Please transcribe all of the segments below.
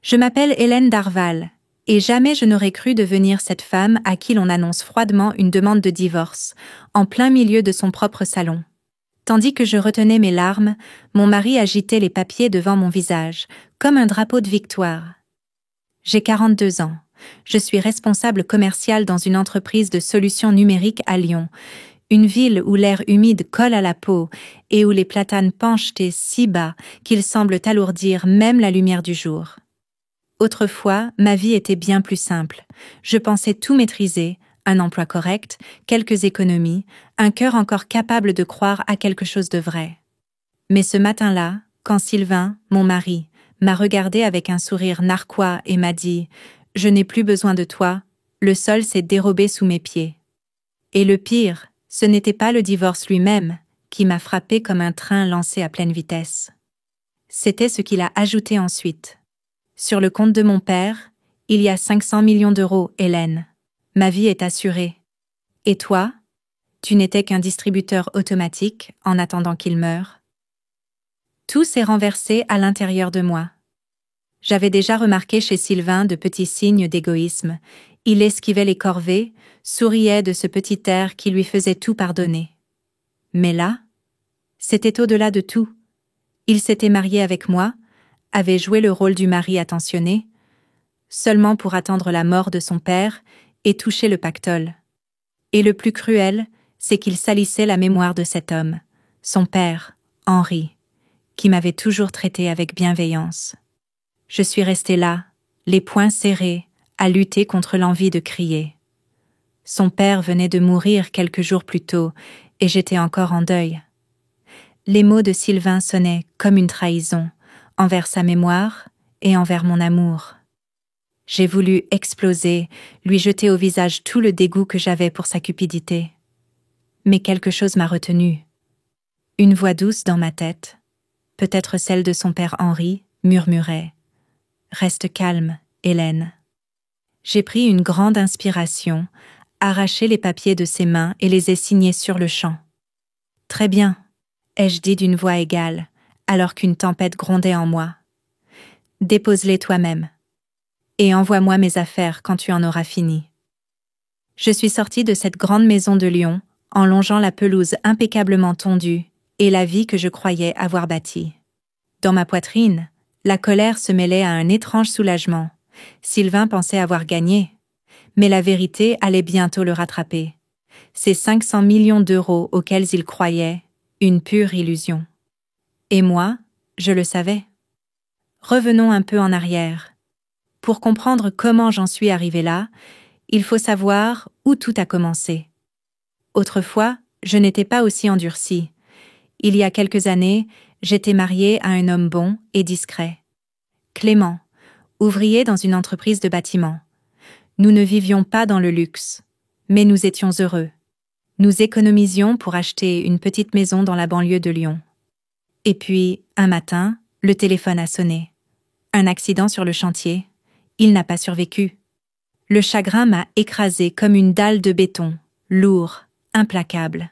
Je m'appelle Hélène Darval, et jamais je n'aurais cru devenir cette femme à qui l'on annonce froidement une demande de divorce, en plein milieu de son propre salon. Tandis que je retenais mes larmes, mon mari agitait les papiers devant mon visage, comme un drapeau de victoire. J'ai 42 ans. Je suis responsable commercial dans une entreprise de solutions numériques à Lyon, une ville où l'air humide colle à la peau et où les platanes penchent si bas qu'ils semblent alourdir même la lumière du jour. Autrefois, ma vie était bien plus simple. Je pensais tout maîtriser, un emploi correct, quelques économies, un cœur encore capable de croire à quelque chose de vrai. Mais ce matin-là, quand Sylvain, mon mari, m'a regardé avec un sourire narquois et m'a dit « Je n'ai plus besoin de toi », le sol s'est dérobé sous mes pieds. Et le pire, ce n'était pas le divorce lui-même, qui m'a frappé comme un train lancé à pleine vitesse. C'était ce qu'il a ajouté ensuite. Sur le compte de mon père, il y a 500 millions d'euros, Hélène. Ma vie est assurée. Et toi? Tu n'étais qu'un distributeur automatique en attendant qu'il meure. Tout s'est renversé à l'intérieur de moi. J'avais déjà remarqué chez Sylvain de petits signes d'égoïsme. Il esquivait les corvées, souriait de ce petit air qui lui faisait tout pardonner. Mais là, c'était au-delà de tout. Il s'était marié avec moi, avait joué le rôle du mari attentionné, seulement pour attendre la mort de son père et toucher le pactole. Et le plus cruel, c'est qu'il salissait la mémoire de cet homme, son père, Henri, qui m'avait toujours traité avec bienveillance. Je suis restée là, les poings serrés, à lutter contre l'envie de crier. Son père venait de mourir quelques jours plus tôt, et j'étais encore en deuil. Les mots de Sylvain sonnaient comme une trahison, envers sa mémoire et envers mon amour. J'ai voulu exploser, lui jeter au visage tout le dégoût que j'avais pour sa cupidité. Mais quelque chose m'a retenue. Une voix douce dans ma tête, peut-être celle de son père Henri, murmurait « Reste calme, Hélène ». J'ai pris une grande inspiration, arraché les papiers de ses mains et les ai signés sur le champ. « Très bien », ai-je dit d'une voix égale, alors qu'une tempête grondait en moi. « Dépose-les toi-même. Et envoie-moi mes affaires quand tu en auras fini. » Je suis sortie de cette grande maison de Lyon, en longeant la pelouse impeccablement tondue et la vie que je croyais avoir bâtie. Dans ma poitrine, la colère se mêlait à un étrange soulagement. Sylvain pensait avoir gagné, mais la vérité allait bientôt le rattraper. Ces 500 millions d'euros auxquels il croyait, une pure illusion. Et moi, je le savais. Revenons un peu en arrière. Pour comprendre comment j'en suis arrivée là, il faut savoir où tout a commencé. Autrefois, je n'étais pas aussi endurcie. Il y a quelques années, j'étais mariée à un homme bon et discret. Clément, ouvrier dans une entreprise de bâtiment. Nous ne vivions pas dans le luxe, mais nous étions heureux. Nous économisions pour acheter une petite maison dans la banlieue de Lyon. Et puis, un matin, le téléphone a sonné. Un accident sur le chantier. Il n'a pas survécu. Le chagrin m'a écrasé comme une dalle de béton, lourd, implacable.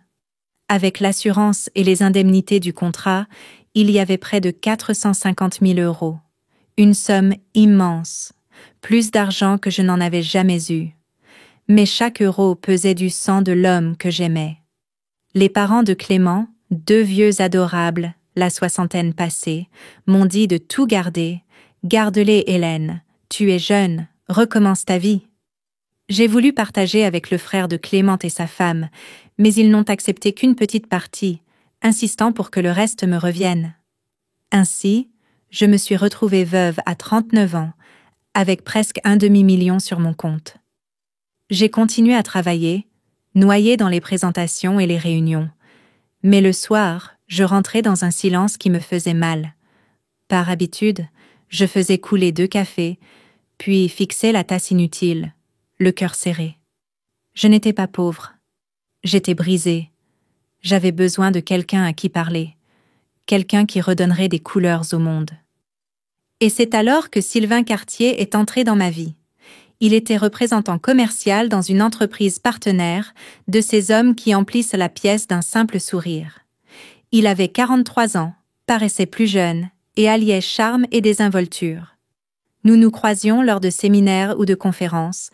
Avec l'assurance et les indemnités du contrat, il y avait près de 450 000 euros. Une somme immense, plus d'argent que je n'en avais jamais eu. Mais chaque euro pesait du sang de l'homme que j'aimais. Les parents de Clément, deux vieux adorables, la soixantaine passée, m'ont dit de tout garder. Garde-les, Hélène, tu es jeune, recommence ta vie. J'ai voulu partager avec le frère de Clément et sa femme, mais ils n'ont accepté qu'une petite partie, insistant pour que le reste me revienne. Ainsi, je me suis retrouvée veuve à 39 ans, avec presque un demi-million sur mon compte. J'ai continué à travailler, noyée dans les présentations et les réunions. Mais le soir, je rentrais dans un silence qui me faisait mal. Par habitude, je faisais couler 2 cafés, puis fixais la tasse inutile, le cœur serré. Je n'étais pas pauvre. J'étais brisée. J'avais besoin de quelqu'un à qui parler, quelqu'un qui redonnerait des couleurs au monde. Et c'est alors que Sylvain Cartier est entré dans ma vie. Il était représentant commercial dans une entreprise partenaire de ces hommes qui emplissent la pièce d'un simple sourire. Il avait 43 ans, paraissait plus jeune et alliait charme et désinvolture. Nous nous croisions lors de séminaires ou de conférences,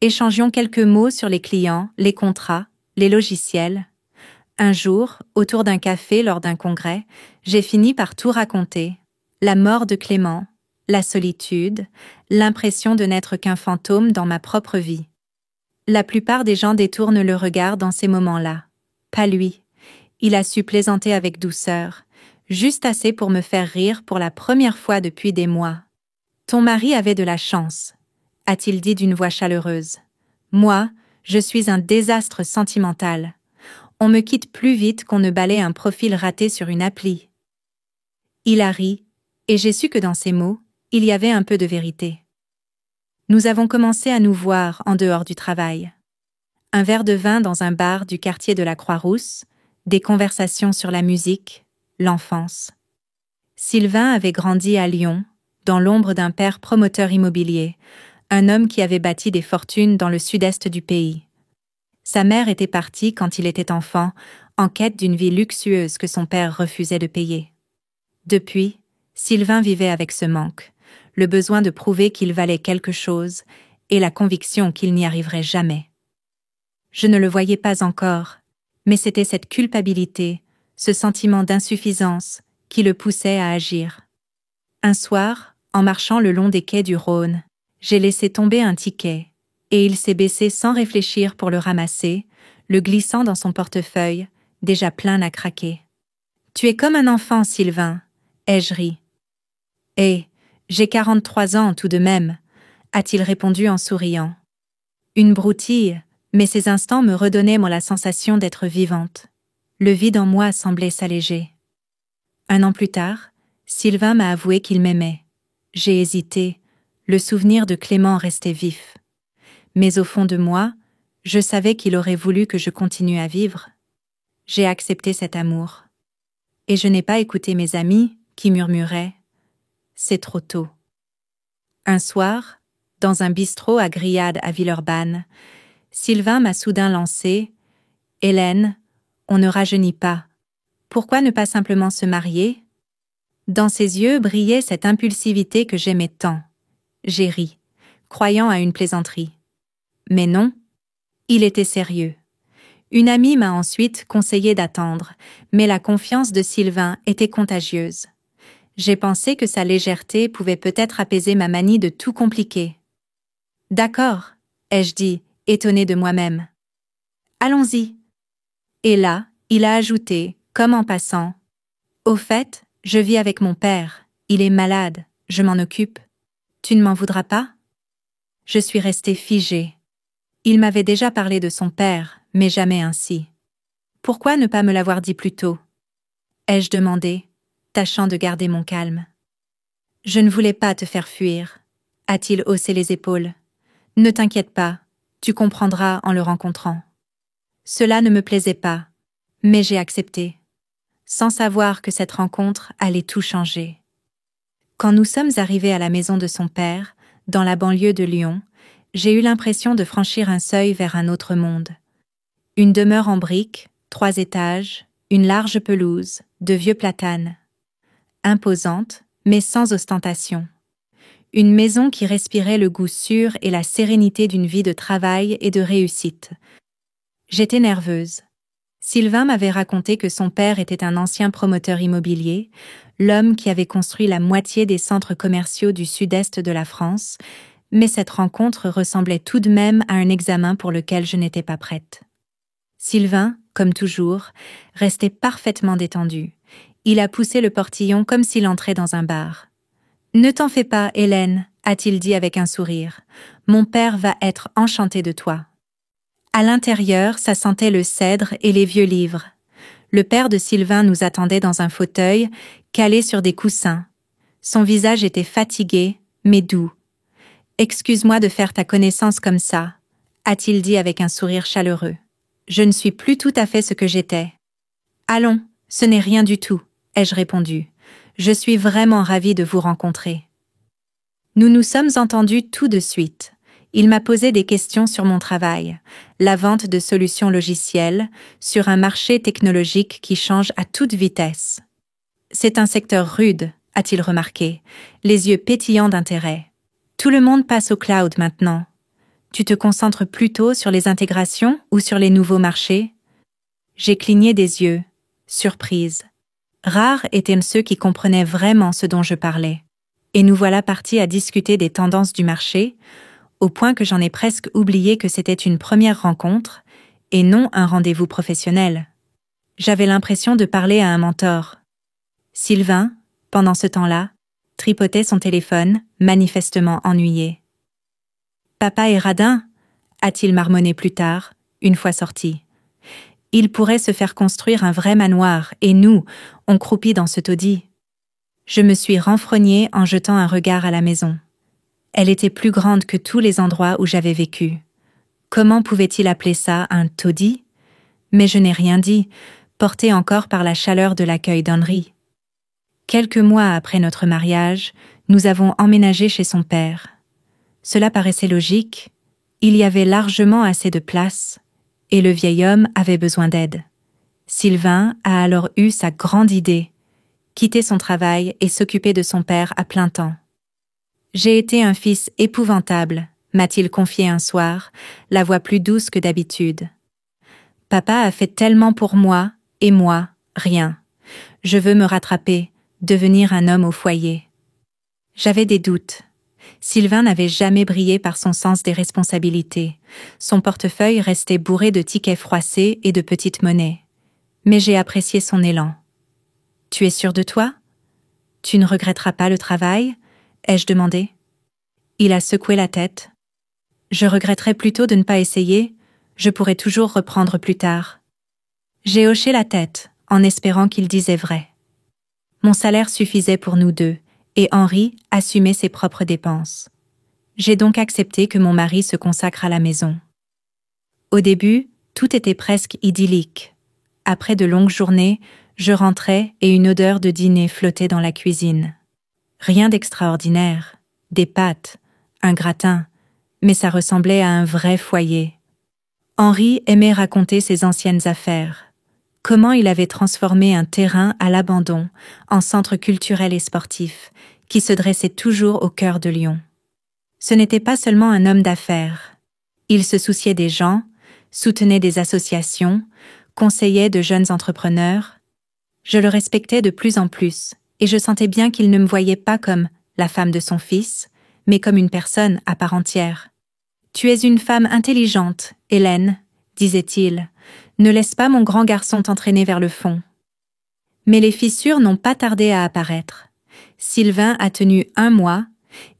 échangions quelques mots sur les clients, les contrats, les logiciels. Un jour, autour d'un café lors d'un congrès, j'ai fini par tout raconter. La mort de Clément, la solitude, l'impression de n'être qu'un fantôme dans ma propre vie. La plupart des gens détournent le regard dans ces moments-là. Pas lui. Il a su plaisanter avec douceur, juste assez pour me faire rire pour la première fois depuis des mois. « Ton mari avait de la chance », a-t-il dit d'une voix chaleureuse. « Moi, je suis un désastre sentimental. On me quitte plus vite qu'on ne balaie un profil raté sur une appli. » Il a ri, et j'ai su que dans ses mots, il y avait un peu de vérité. Nous avons commencé à nous voir en dehors du travail. Un verre de vin dans un bar du quartier de la Croix-Rousse, des conversations sur la musique, l'enfance. Sylvain avait grandi à Lyon, dans l'ombre d'un père promoteur immobilier, un homme qui avait bâti des fortunes dans le sud-est du pays. Sa mère était partie quand il était enfant, en quête d'une vie luxueuse que son père refusait de payer. Depuis, Sylvain vivait avec ce manque, le besoin de prouver qu'il valait quelque chose et la conviction qu'il n'y arriverait jamais. Je ne le voyais pas encore, mais c'était cette culpabilité, ce sentiment d'insuffisance qui le poussait à agir. Un soir, en marchant le long des quais du Rhône, j'ai laissé tomber un ticket, et il s'est baissé sans réfléchir pour le ramasser, le glissant dans son portefeuille, déjà plein à craquer. « Tu es comme un enfant, Sylvain », ai-je ri. « Eh, j'ai 43 ans tout de même », a-t-il répondu en souriant. Une broutille, mais ces instants me redonnaient la sensation d'être vivante. Le vide en moi semblait s'alléger. 1 an plus tard, Sylvain m'a avoué qu'il m'aimait. J'ai hésité, le souvenir de Clément restait vif. Mais au fond de moi, je savais qu'il aurait voulu que je continue à vivre. J'ai accepté cet amour. Et je n'ai pas écouté mes amis qui murmuraient « C'est trop tôt ». Un soir, dans un bistrot à Grillade à Villeurbanne, Sylvain m'a soudain lancé « Hélène, on ne rajeunit pas. Pourquoi ne pas simplement se marier ?» Dans ses yeux brillait cette impulsivité que j'aimais tant. J'ai ri, croyant à une plaisanterie. Mais non, il était sérieux. Une amie m'a ensuite conseillé d'attendre, mais la confiance de Sylvain était contagieuse. J'ai pensé que sa légèreté pouvait peut-être apaiser ma manie de tout compliquer. « D'accord », ai-je dit, étonné de moi-même. « Allons-y. » Et là, il a ajouté, comme en passant, « Au fait, je vis avec mon père, il est malade, je m'en occupe. Tu ne m'en voudras pas ?» Je suis restée figée. Il m'avait déjà parlé de son père, mais jamais ainsi. Pourquoi ne pas me l'avoir dit plus tôt ? Ai-je demandé, tâchant de garder mon calme. Je ne voulais pas te faire fuir, a-t-il haussé les épaules. Ne t'inquiète pas, tu comprendras en le rencontrant. Cela ne me plaisait pas, mais j'ai accepté, sans savoir que cette rencontre allait tout changer. Quand nous sommes arrivés à la maison de son père, dans la banlieue de Lyon, j'ai eu l'impression de franchir un seuil vers un autre monde. Une demeure en briques, 3 étages, une large pelouse, de vieux platanes. Imposante, mais sans ostentation. Une maison qui respirait le goût sûr et la sérénité d'une vie de travail et de réussite. J'étais nerveuse. Sylvain m'avait raconté que son père était un ancien promoteur immobilier, l'homme qui avait construit la moitié des centres commerciaux du sud-est de la France, mais cette rencontre ressemblait tout de même à un examen pour lequel je n'étais pas prête. Sylvain, comme toujours, restait parfaitement détendu. Il a poussé le portillon comme s'il entrait dans un bar. « Ne t'en fais pas, Hélène », a-t-il dit avec un sourire. « Mon père va être enchanté de toi. » À l'intérieur, ça sentait le cèdre et les vieux livres. Le père de Sylvain nous attendait dans un fauteuil, calé sur des coussins. Son visage était fatigué, mais doux. « Excuse-moi de faire ta connaissance comme ça », a-t-il dit avec un sourire chaleureux. « Je ne suis plus tout à fait ce que j'étais. »« Allons, ce n'est rien du tout », ai-je répondu. « Je suis vraiment ravie de vous rencontrer. » Nous nous sommes entendus tout de suite. Il m'a posé des questions sur mon travail, la vente de solutions logicielles, sur un marché technologique qui change à toute vitesse. « C'est un secteur rude », a-t-il remarqué, les yeux pétillants d'intérêt. Tout le monde passe au cloud maintenant. Tu te concentres plutôt sur les intégrations ou sur les nouveaux marchés? J'ai cligné des yeux, surprise. Rares étaient ceux qui comprenaient vraiment ce dont je parlais. Et nous voilà partis à discuter des tendances du marché, au point que j'en ai presque oublié que c'était une première rencontre, et non un rendez-vous professionnel. J'avais l'impression de parler à un mentor. Sylvain, pendant ce temps-là, tripotait son téléphone, manifestement ennuyé. « Papa est radin », a-t-il marmonné plus tard, une fois sorti. Il pourrait se faire construire un vrai manoir, et nous, on croupit dans ce taudis. Je me suis renfrognée en jetant un regard à la maison. Elle était plus grande que tous les endroits où j'avais vécu. Comment pouvait-il appeler ça un taudis? Mais je n'ai rien dit, portée encore par la chaleur de l'accueil d'Henri. Quelques mois après notre mariage, nous avons emménagé chez son père. Cela paraissait logique, il y avait largement assez de place, et le vieil homme avait besoin d'aide. Sylvain a alors eu sa grande idée, quitter son travail et s'occuper de son père à plein temps. « J'ai été un fils épouvantable », m'a-t-il confié un soir, la voix plus douce que d'habitude. « Papa a fait tellement pour moi, et moi, rien. Je veux me rattraper, devenir un homme au foyer. » J'avais des doutes. Sylvain n'avait jamais brillé par son sens des responsabilités. Son portefeuille restait bourré de tickets froissés et de petites monnaies. Mais j'ai apprécié son élan. « Tu es sûr de toi? Tu ne regretteras pas le travail ?» ai-je demandé. Il a secoué la tête. « Je regretterais plutôt de ne pas essayer. Je pourrais toujours reprendre plus tard. » J'ai hoché la tête, en espérant qu'il disait vrai. Mon salaire suffisait pour nous deux, et Henri assumait ses propres dépenses. J'ai donc accepté que mon mari se consacre à la maison. Au début, tout était presque idyllique. Après de longues journées, je rentrais et une odeur de dîner flottait dans la cuisine. Rien d'extraordinaire, des pâtes, un gratin, mais ça ressemblait à un vrai foyer. Henri aimait raconter ses anciennes affaires. Comment il avait transformé un terrain à l'abandon en centre culturel et sportif, qui se dressait toujours au cœur de Lyon. Ce n'était pas seulement un homme d'affaires. Il se souciait des gens, soutenait des associations, conseillait de jeunes entrepreneurs. Je le respectais de plus en plus, et je sentais bien qu'il ne me voyait pas comme la femme de son fils, mais comme une personne à part entière. « Tu es une femme intelligente, Hélène, » disait-il. « Ne laisse pas mon grand garçon t'entraîner vers le fond. » Mais les fissures n'ont pas tardé à apparaître. Sylvain a tenu 1 mois,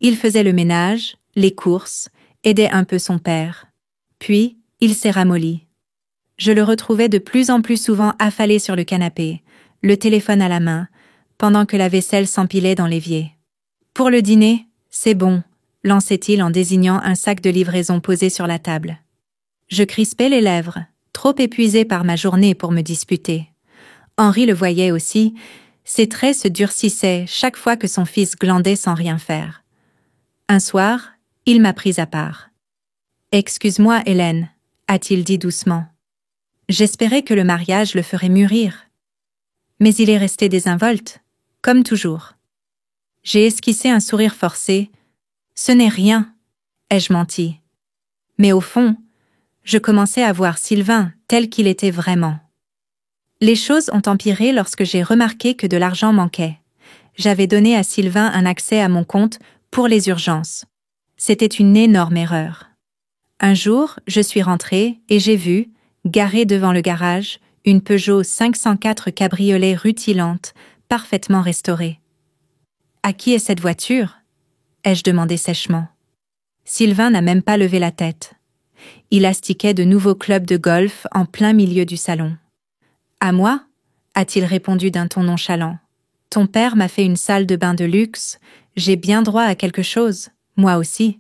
il faisait le ménage, les courses, aidait un peu son père. Puis, il s'est ramolli. Je le retrouvais de plus en plus souvent affalé sur le canapé, le téléphone à la main, pendant que la vaisselle s'empilait dans l'évier. « Pour le dîner, c'est bon », lançait-il en désignant un sac de livraison posé sur la table. Je crispais les lèvres, trop épuisé par ma journée pour me disputer. Henri le voyait aussi, ses traits se durcissaient chaque fois que son fils glandait sans rien faire. Un soir, il m'a prise à part. « Excuse-moi, Hélène », a-t-il dit doucement. J'espérais que le mariage le ferait mûrir. Mais il est resté désinvolte, comme toujours. J'ai esquissé un sourire forcé. « Ce n'est rien », ai-je menti. Mais au fond, je commençais à voir Sylvain tel qu'il était vraiment. Les choses ont empiré lorsque j'ai remarqué que de l'argent manquait. J'avais donné à Sylvain un accès à mon compte pour les urgences. C'était une énorme erreur. Un jour, je suis rentrée et j'ai vu, garée devant le garage, une Peugeot 504 cabriolet rutilante, parfaitement restaurée. « À qui est cette voiture ?» ai-je demandé sèchement. Sylvain n'a même pas levé la tête. Il astiquait de nouveaux clubs de golf en plein milieu du salon. « À moi ?» a-t-il répondu d'un ton nonchalant. « Ton père m'a fait une salle de bain de luxe, j'ai bien droit à quelque chose, moi aussi. »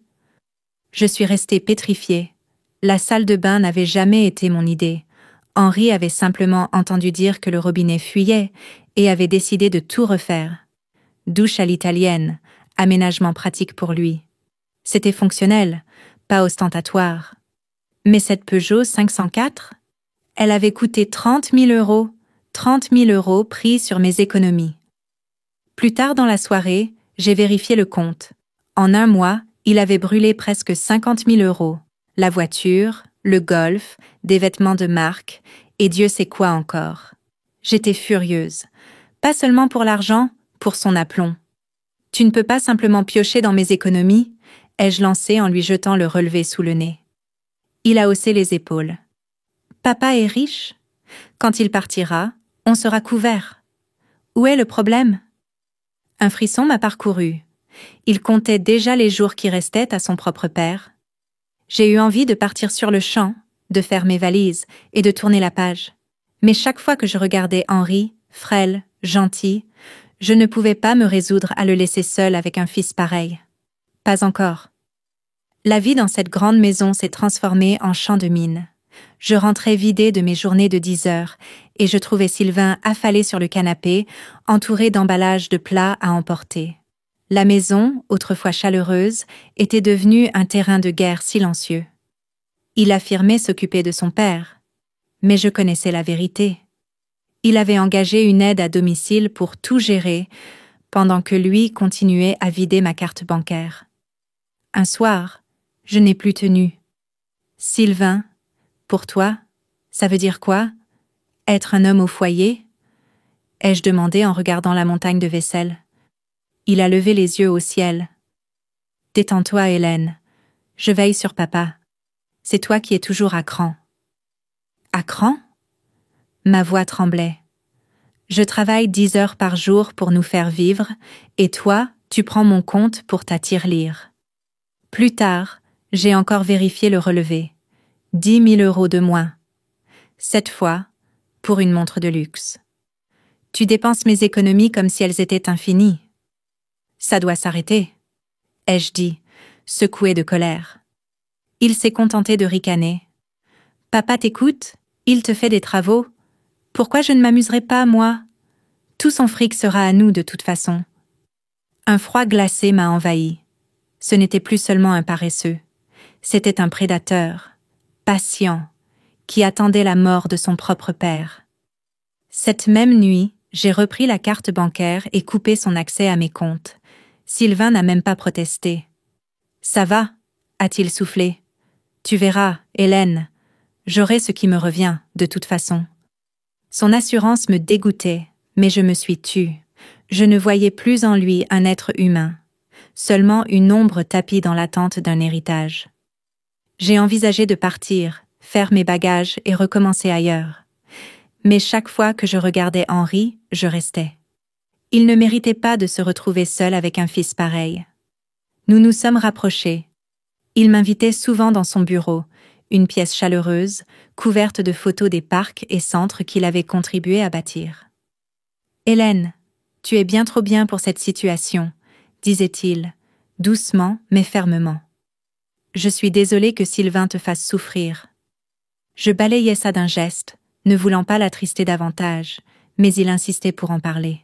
Je suis restée pétrifiée. La salle de bain n'avait jamais été mon idée. Henri avait simplement entendu dire que le robinet fuyait et avait décidé de tout refaire. Douche à l'italienne, aménagement pratique pour lui. C'était fonctionnel, pas ostentatoire. Mais cette Peugeot 504, elle avait coûté 30 000 €, 30 000 € pris sur mes économies. Plus tard dans la soirée, j'ai vérifié le compte. En 1 mois, Il avait brûlé presque 50 000 €, la voiture, le golf, des vêtements de marque, et Dieu sait quoi encore. J'étais furieuse. Pas seulement pour l'argent, pour son aplomb. « Tu ne peux pas simplement piocher dans mes économies ?» ai-je lancé en lui jetant le relevé sous le nez. Il a haussé les épaules. « Papa est riche. Quand il partira, on sera couvert. Où est le problème ?» Un frisson m'a parcouru. Il comptait déjà les jours qui restaient à son propre père. J'ai eu envie de partir sur le champ, de faire mes valises et de tourner la page. Mais chaque fois que je regardais Henri, frêle, gentil, je ne pouvais pas me résoudre à le laisser seul avec un fils pareil. Pas encore. La vie dans cette grande maison s'est transformée en champ de mine. Je rentrais vidée de mes journées de 10 heures et je trouvais Sylvain affalé sur le canapé, entouré d'emballages de plats à emporter. La maison, autrefois chaleureuse, était devenue un terrain de guerre silencieux. Il affirmait s'occuper de son père, mais je connaissais la vérité. Il avait engagé une aide à domicile pour tout gérer, pendant que lui continuait à vider ma carte bancaire. Un soir, je n'ai plus tenu. « Sylvain, pour toi, ça veut dire quoi? Être un homme au foyer ?» ai-je demandé en regardant la montagne de vaisselle. Il a levé les yeux au ciel. « Détends-toi, Hélène. Je veille sur papa. C'est toi qui es toujours à cran. » À cran? Ma voix tremblait. Je travaille 10 heures par jour pour nous faire vivre, et toi, tu prends mon compte pour ta tirelire. Plus tard, j'ai encore vérifié le relevé. 10 000 € de moins. Cette fois, pour une montre de luxe. Tu dépenses mes économies comme si elles étaient infinies. Ça doit s'arrêter, ai-je dit, secouée de colère. Il s'est contenté de ricaner. Papa t'écoute, il te fait des travaux. Pourquoi je ne m'amuserai pas, moi? Tout son fric sera à nous de toute façon. Un froid glacé m'a envahi. Ce n'était plus seulement un paresseux. C'était un prédateur, patient, qui attendait la mort de son propre père. Cette même nuit, j'ai repris la carte bancaire et coupé son accès à mes comptes. Sylvain n'a même pas protesté. « Ça va ?» a-t-il soufflé. « Tu verras, Hélène, j'aurai ce qui me revient, de toute façon. » Son assurance me dégoûtait, mais je me suis tue. Je ne voyais plus en lui un être humain, seulement une ombre tapie dans l'attente d'un héritage. J'ai envisagé de partir, faire mes bagages et recommencer ailleurs. Mais chaque fois que je regardais Henri, je restais. Il ne méritait pas de se retrouver seul avec un fils pareil. Nous nous sommes rapprochés. Il m'invitait souvent dans son bureau, une pièce chaleureuse, couverte de photos des parcs et centres qu'il avait contribué à bâtir. « Hélène, tu es bien trop bien pour cette situation, » disait-il, doucement mais fermement. « Je suis désolée que Sylvain te fasse souffrir. » Je balayais ça d'un geste, ne voulant pas l'attrister davantage, mais il insistait pour en parler.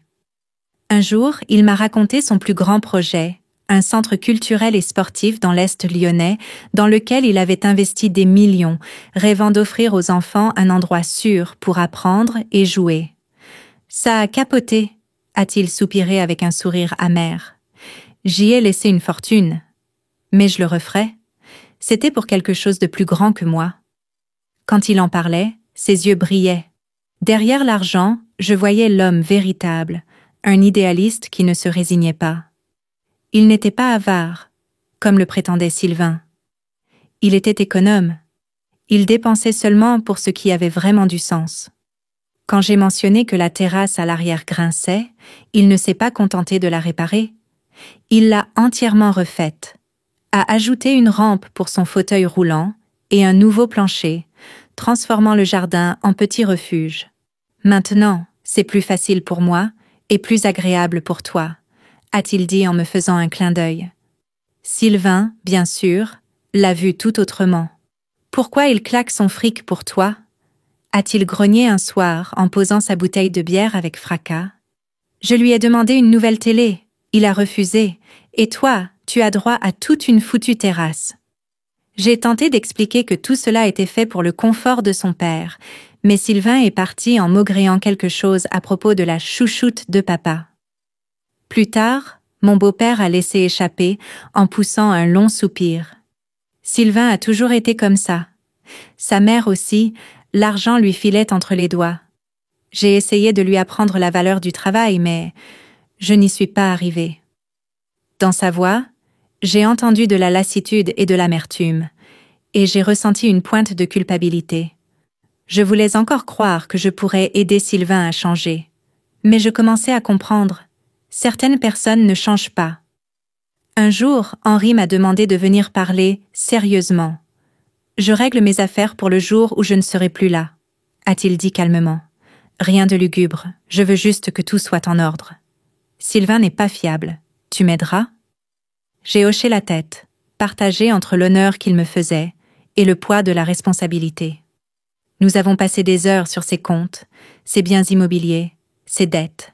Un jour, il m'a raconté son plus grand projet, un centre culturel et sportif dans l'Est lyonnais, dans lequel il avait investi des millions, rêvant d'offrir aux enfants un endroit sûr pour apprendre et jouer. « Ça a capoté », a-t-il soupiré avec un sourire amer. « J'y ai laissé une fortune. Mais je le referais. C'était pour quelque chose de plus grand que moi. » Quand il en parlait, ses yeux brillaient. Derrière l'argent, je voyais l'homme véritable, un idéaliste qui ne se résignait pas. Il n'était pas avare, comme le prétendait Sylvain. Il était économe. Il dépensait seulement pour ce qui avait vraiment du sens. Quand j'ai mentionné que la terrasse à l'arrière grinçait, il ne s'est pas contenté de la réparer. Il l'a entièrement refaite, a ajouté une rampe pour son fauteuil roulant et un nouveau plancher, transformant le jardin en petit refuge. Maintenant, c'est plus facile pour moi et plus agréable pour toi, a-t-il dit en me faisant un clin d'œil. Sylvain, bien sûr, l'a vu tout autrement. Pourquoi il claque son fric pour toi? A-t-il grogné un soir en posant sa bouteille de bière avec fracas? Je lui ai demandé une nouvelle télé, il a refusé, et toi, tu as droit à toute une foutue terrasse. J'ai tenté d'expliquer que tout cela était fait pour le confort de son père, mais Sylvain est parti en maugréant quelque chose à propos de la chouchoute de papa. Plus tard, Mon beau-père a laissé échapper en poussant un long soupir. Sylvain a toujours été comme ça. Sa mère aussi, l'argent lui filait entre les doigts. J'ai essayé de lui apprendre la valeur du travail, mais je n'y suis pas arrivée. Dans sa voix, j'ai entendu de la lassitude et de l'amertume, et j'ai ressenti une pointe de culpabilité. Je voulais encore croire que je pourrais aider Sylvain à changer. Mais je commençais à comprendre. Certaines personnes ne changent pas. Un jour, Henri m'a demandé de venir parler sérieusement. Je règle mes affaires pour le jour où je ne serai plus là, a-t-il dit calmement. Rien de lugubre, je veux juste que tout soit en ordre. Sylvain n'est pas fiable. Tu m'aideras? J'ai hoché la tête, partagé entre l'honneur qu'il me faisait et le poids de la responsabilité. Nous avons passé des heures sur ses comptes, ses biens immobiliers, ses dettes.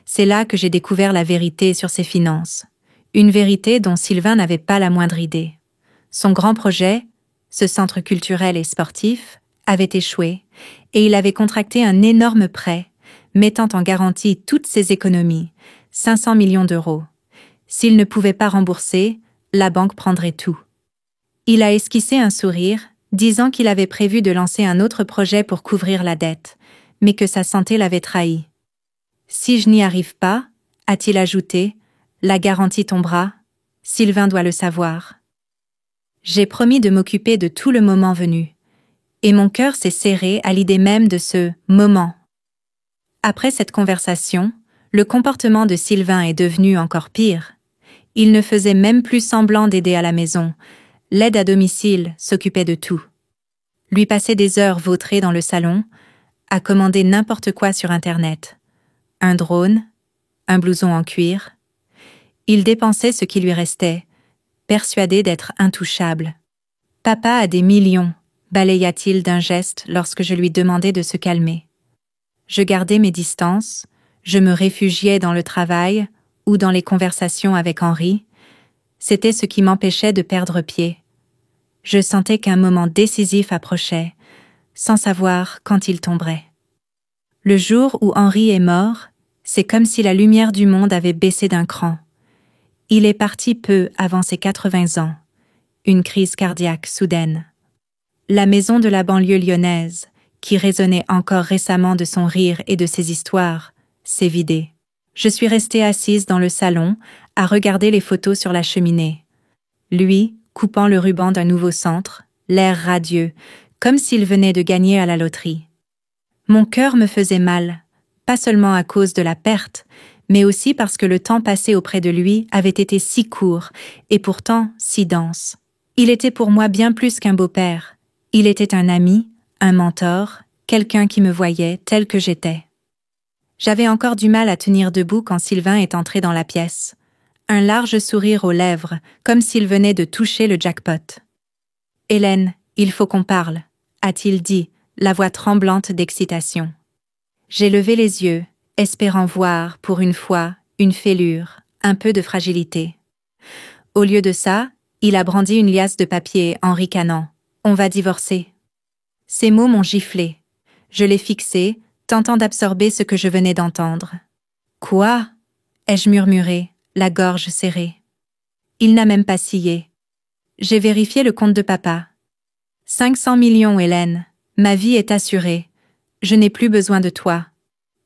C'est là que j'ai découvert la vérité sur ses finances. Une vérité dont Sylvain n'avait pas la moindre idée. Son grand projet, ce centre culturel et sportif, avait échoué et il avait contracté un énorme prêt, mettant en garantie toutes ses économies, 500 millions d'euros. S'il ne pouvait pas rembourser, la banque prendrait tout. Il a esquissé un sourire, disant qu'il avait prévu de lancer un autre projet pour couvrir la dette, mais que sa santé l'avait trahi. Si je n'y arrive pas, a-t-il ajouté, la garantie tombera, Sylvain doit le savoir. J'ai promis de m'occuper de tout le moment venu, et mon cœur s'est serré à l'idée même de ce moment. Après cette conversation, le comportement de Sylvain est devenu encore pire. Il ne faisait même plus semblant d'aider à la maison. L'aide à domicile s'occupait de tout. Lui passait des heures vautrées dans le salon, à commander n'importe quoi sur Internet. Un drone, un blouson en cuir. Il dépensait ce qui lui restait, persuadé d'être intouchable. « Papa a des millions », balaya-t-il d'un geste lorsque je lui demandais de se calmer. Je gardais mes distances, je me réfugiais dans le travail ou dans les conversations avec Henri. C'était ce qui m'empêchait de perdre pied. Je sentais qu'un moment décisif approchait, sans savoir quand il tomberait. Le jour où Henri est mort, c'est comme si la lumière du monde avait baissé d'un cran. Il est parti peu avant ses 80 ans. Une crise cardiaque soudaine. La maison de la banlieue lyonnaise, qui résonnait encore récemment de son rire et de ses histoires, s'est vidée. Je suis restée assise dans le salon, à regarder les photos sur la cheminée. Lui, coupant le ruban d'un nouveau centre, l'air radieux, comme s'il venait de gagner à la loterie. Mon cœur me faisait mal, pas seulement à cause de la perte, mais aussi parce que le temps passé auprès de lui avait été si court et pourtant si dense. Il était pour moi bien plus qu'un beau-père. Il était un ami, un mentor, quelqu'un qui me voyait tel que j'étais. J'avais encore du mal à tenir debout quand Sylvain est entré dans la pièce. Un large sourire aux lèvres, comme s'il venait de toucher le jackpot. « Hélène, il faut qu'on parle », a-t-il dit, la voix tremblante d'excitation. J'ai levé les yeux, espérant voir, pour une fois, une fêlure, un peu de fragilité. Au lieu de ça, il a brandi une liasse de papier en ricanant. « On va divorcer ». Ces mots m'ont giflé. Je l'ai fixé, tentant d'absorber ce que je venais d'entendre. « Quoi ?» ai-je murmuré, la gorge serrée. Il n'a même pas scié. J'ai vérifié le compte de papa. 500 millions, Hélène. Ma vie est assurée. Je n'ai plus besoin de toi.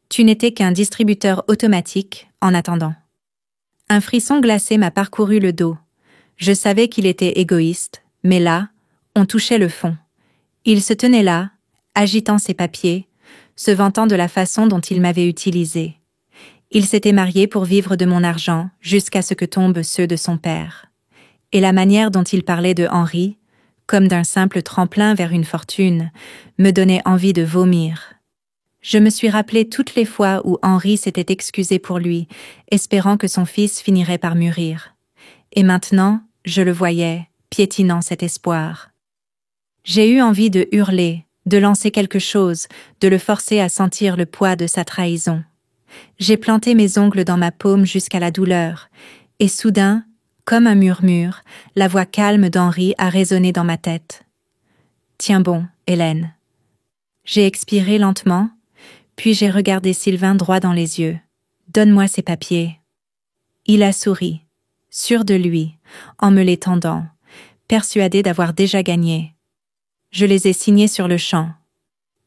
Tu n'étais qu'un distributeur automatique en attendant. Un frisson glacé m'a parcouru le dos. Je savais qu'il était égoïste, mais là, on touchait le fond. Il se tenait là, agitant ses papiers, se vantant de la façon dont il m'avait utilisé. Il s'était marié pour vivre de mon argent jusqu'à ce que tombent ceux de son père. Et la manière dont il parlait de Henri, comme d'un simple tremplin vers une fortune, me donnait envie de vomir. Je me suis rappelé toutes les fois où Henri s'était excusé pour lui, espérant que son fils finirait par mûrir. Et maintenant, je le voyais, piétinant cet espoir. J'ai eu envie de hurler, de lancer quelque chose, de le forcer à sentir le poids de sa trahison. J'ai planté mes ongles dans ma paume jusqu'à la douleur, et soudain, comme un murmure, la voix calme d'Henri a résonné dans ma tête. « Tiens bon, Hélène. » J'ai expiré lentement, puis j'ai regardé Sylvain droit dans les yeux. « Donne-moi ces papiers. » Il a souri, sûr de lui, en me les tendant, persuadé d'avoir déjà gagné. Je les ai signés sur le champ.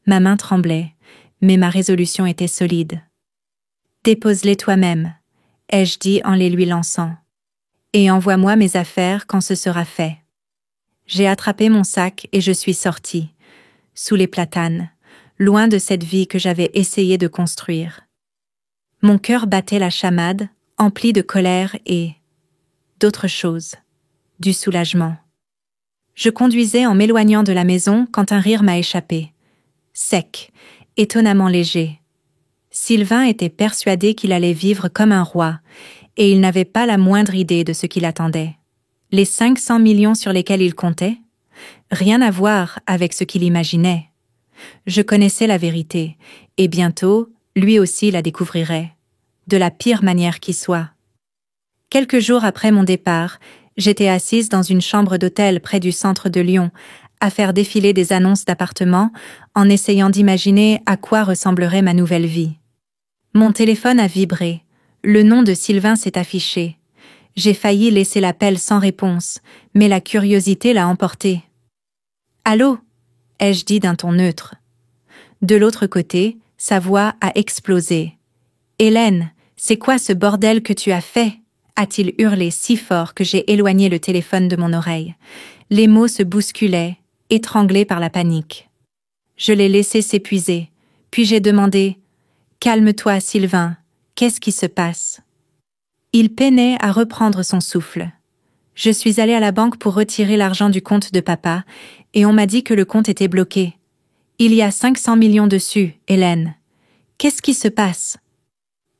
Ma main tremblait, mais ma résolution était solide. « Dépose-les toi-même », ai-je dit en les lui lançant. « Et envoie-moi mes affaires quand ce sera fait. » J'ai attrapé mon sac et je suis sortie, sous les platanes, loin de cette vie que j'avais essayé de construire. Mon cœur battait la chamade, empli de colère et d'autre chose, du soulagement. Je conduisais en m'éloignant de la maison quand un rire m'a échappé. Sec, étonnamment léger. Sylvain était persuadé qu'il allait vivre comme un roi, et il n'avait pas la moindre idée de ce qui l'attendait. Les 500 millions sur lesquels il comptait? Rien à voir avec ce qu'il imaginait. Je connaissais la vérité, et bientôt, lui aussi la découvrirait. De la pire manière qui soit. Quelques jours après mon départ, j'étais assise dans une chambre d'hôtel près du centre de Lyon, à faire défiler des annonces d'appartements, en essayant d'imaginer à quoi ressemblerait ma nouvelle vie. Mon téléphone a vibré, le nom de Sylvain s'est affiché. J'ai failli laisser l'appel sans réponse, mais la curiosité l'a emporté. « Allô ?» ai-je dit d'un ton neutre. De l'autre côté, sa voix a explosé. « Hélène, c'est quoi ce bordel que tu as fait ?» a-t-il hurlé si fort que j'ai éloigné le téléphone de mon oreille. Les mots se bousculaient, étranglés par la panique. Je l'ai laissé s'épuiser, puis j'ai demandé « Calme-toi, Sylvain, qu'est-ce qui se passe ?» Il peinait à reprendre son souffle. Je suis allée à la banque pour retirer l'argent du compte de papa, et on m'a dit que le compte était bloqué. Il y a 500 millions dessus, Hélène. Qu'est-ce qui se passe?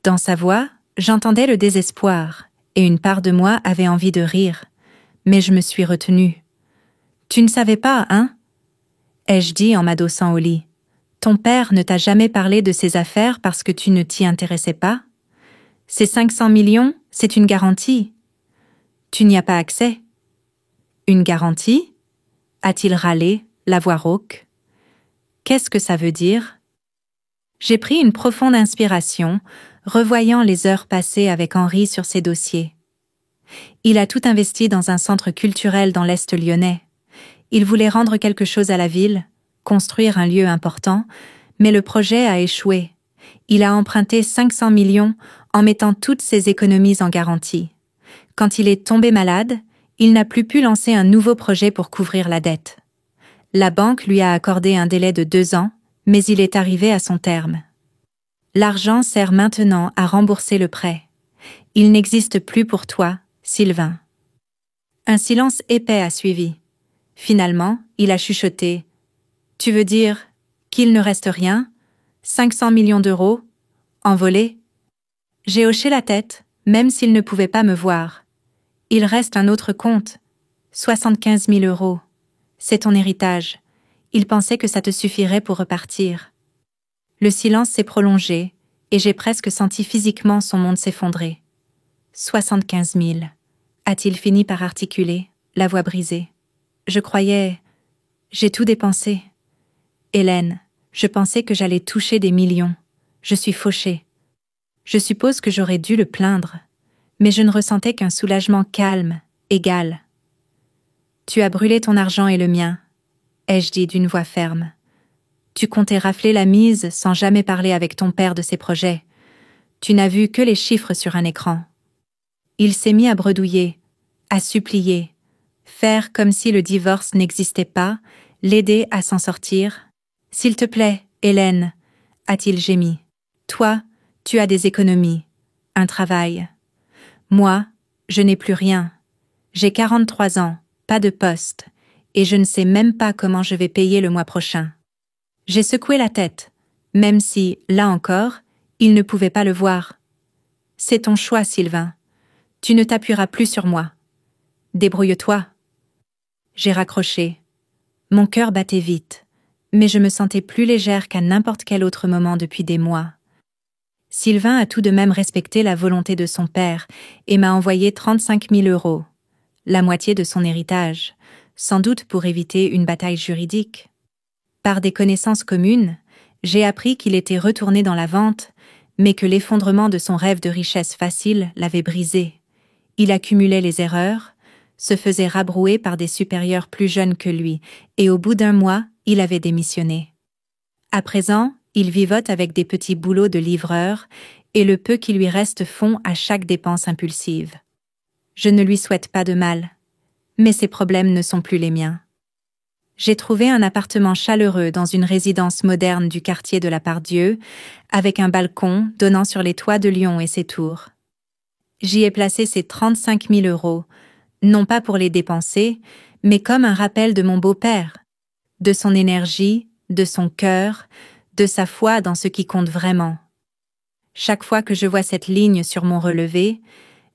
Dans sa voix, j'entendais le désespoir, et une part de moi avait envie de rire. Mais je me suis retenue. « Tu ne savais pas, hein ?» ai-je dit en m'adossant au lit. « Ton père ne t'a jamais parlé de ses affaires parce que tu ne t'y intéressais pas? Ces 500 millions, c'est une garantie. Tu n'y as pas accès. »« Une garantie ?» a-t-il râlé, la voix rauque. « Qu'est-ce que ça veut dire ?» J'ai pris une profonde inspiration, revoyant les heures passées avec Henri sur ses dossiers. Il a tout investi dans un centre culturel dans l'Est lyonnais. Il voulait rendre quelque chose à la ville, construire un lieu important, mais le projet a échoué. Il a emprunté 500 millions en mettant toutes ses économies en garantie. Quand il est tombé malade, il n'a plus pu lancer un nouveau projet pour couvrir la dette. La banque lui a accordé un délai de 2 ans, mais il est arrivé à son terme. L'argent sert maintenant à rembourser le prêt. Il n'existe plus pour toi, Sylvain. Un silence épais a suivi. Finalement, il a chuchoté. « Tu veux dire qu'il ne reste rien? 500 millions d'euros? Envolés ?» J'ai hoché la tête, même s'il ne pouvait pas me voir. « Il reste un autre compte. 75 000 euros. C'est ton héritage. Il pensait que ça te suffirait pour repartir. » Le silence s'est prolongé, et j'ai presque senti physiquement son monde s'effondrer. 75 000, a-t-il fini par articuler, la voix brisée. Je croyais... J'ai tout dépensé. Hélène, je pensais que j'allais toucher des millions. Je suis fauchée. Je suppose que j'aurais dû le plaindre, mais je ne ressentais qu'un soulagement calme, égal. Tu as brûlé ton argent et le mien, ai-je dit d'une voix ferme. Tu comptais rafler la mise sans jamais parler avec ton père de ses projets. Tu n'as vu que les chiffres sur un écran. Il s'est mis à bredouiller, à supplier, faire comme si le divorce n'existait pas, l'aider à s'en sortir. « S'il te plaît, Hélène, » a-t-il gémi. « Toi, tu as des économies, un travail. Moi, je n'ai plus rien. J'ai 43 ans, pas de poste, et je ne sais même pas comment je vais payer le mois prochain. » J'ai secoué la tête, même si, là encore, il ne pouvait pas le voir. « C'est ton choix, Sylvain. Tu ne t'appuieras plus sur moi. Débrouille-toi. » J'ai raccroché. Mon cœur battait vite, mais je me sentais plus légère qu'à n'importe quel autre moment depuis des mois. Sylvain a tout de même respecté la volonté de son père et m'a envoyé 35 000 euros, la moitié de son héritage, sans doute pour éviter une bataille juridique. Par des connaissances communes, j'ai appris qu'il était retourné dans la vente, mais que l'effondrement de son rêve de richesse facile l'avait brisé. Il accumulait les erreurs, se faisait rabrouer par des supérieurs plus jeunes que lui, et au bout d'1 mois, il avait démissionné. À présent, il vivote avec des petits boulots de livreur, et le peu qui lui reste fond à chaque dépense impulsive. Je ne lui souhaite pas de mal, mais ses problèmes ne sont plus les miens. J'ai trouvé un appartement chaleureux dans une résidence moderne du quartier de la Part-Dieu, avec un balcon donnant sur les toits de Lyon et ses tours. J'y ai placé ces 35 000 €, non pas pour les dépenser, mais comme un rappel de mon beau-père, de son énergie, de son cœur, de sa foi dans ce qui compte vraiment. Chaque fois que je vois cette ligne sur mon relevé,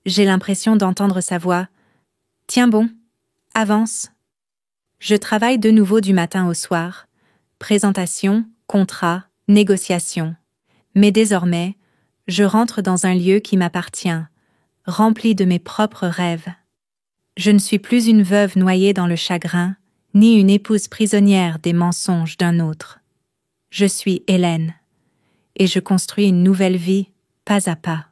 j'ai l'impression d'entendre sa voix. « Tiens bon, avance !» Je travaille de nouveau du matin au soir. Présentation, contrat, négociation. Mais désormais, je rentre dans un lieu qui m'appartient, rempli de mes propres rêves. Je ne suis plus une veuve noyée dans le chagrin, ni une épouse prisonnière des mensonges d'un autre. Je suis Hélène, et je construis une nouvelle vie, pas à pas.